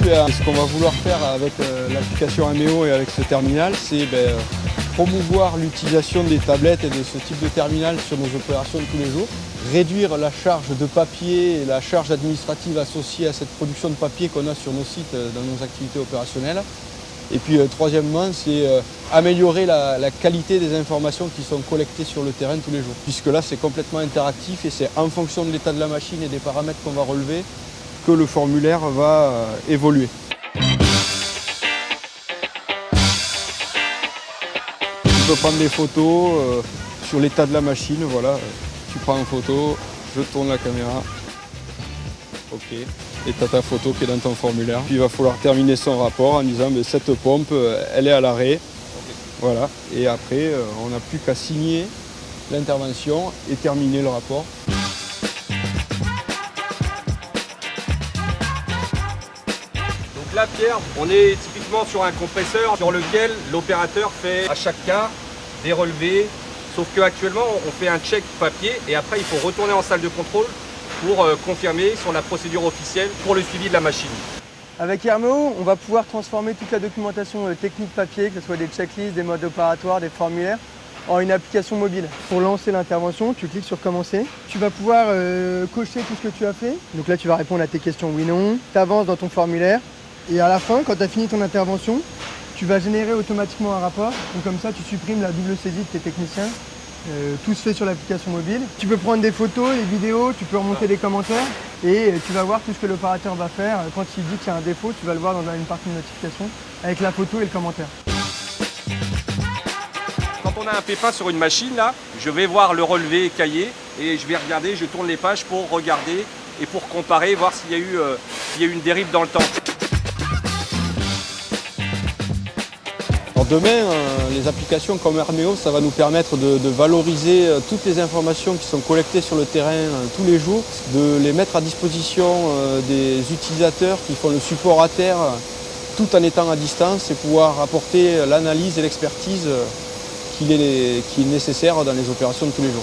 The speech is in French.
Ce qu'on va vouloir faire avec l'application Améo et avec ce terminal, c'est promouvoir l'utilisation des tablettes et de ce type de terminal sur nos opérations de tous les jours, réduire la charge de papier et la charge administrative associée à cette production de papier qu'on a sur nos sites dans nos activités opérationnelles. Et puis troisièmement, c'est améliorer la qualité des informations qui sont collectées sur le terrain tous les jours. Puisque là, c'est complètement interactif et c'est en fonction de l'état de la machine et des paramètres qu'on va relever que le formulaire va évoluer. Tu peux prendre des photos sur l'état de la machine, voilà. Tu prends une photo, je tourne la caméra. Ok. Et tu as ta photo qui est dans ton formulaire. Puis il va falloir terminer son rapport en disant cette pompe, elle est à l'arrêt. Okay. Voilà. Et après, on n'a plus qu'à signer l'intervention et terminer le rapport. Donc là, Pierre, on est typiquement sur un compresseur sur lequel l'opérateur fait à chaque cas des relevés. Sauf qu'actuellement, on fait un check papier et après, il faut retourner en salle de contrôle pour confirmer sur la procédure officielle pour le suivi de la machine. Avec Améo, on va pouvoir transformer toute la documentation technique papier, que ce soit des checklists, des modes opératoires, des formulaires, en une application mobile. Pour lancer l'intervention, tu cliques sur commencer. Tu vas pouvoir cocher tout ce que tu as fait. Donc là, tu vas répondre à tes questions oui/non. Tu avances dans ton formulaire et à la fin, quand tu as fini ton intervention, tu vas générer automatiquement un rapport. Donc comme ça, tu supprimes la double saisie de tes techniciens. Tout se fait sur l'application mobile. Tu peux prendre des photos, des vidéos, tu peux remonter des commentaires et tu vas voir tout ce que l'opérateur va faire. Quand il dit qu'il y a un défaut, tu vas le voir dans une partie de notification avec la photo et le commentaire. Quand on a un pépin sur une machine, là, je vais voir le relevé cahier et je vais regarder, je tourne les pages pour regarder et pour comparer, voir s'il y a eu une dérive dans le temps. Demain, les applications comme Améo, ça va nous permettre de valoriser toutes les informations qui sont collectées sur le terrain tous les jours, de les mettre à disposition des utilisateurs qui font le support à terre tout en étant à distance et pouvoir apporter l'analyse et l'expertise qui est nécessaire dans les opérations de tous les jours.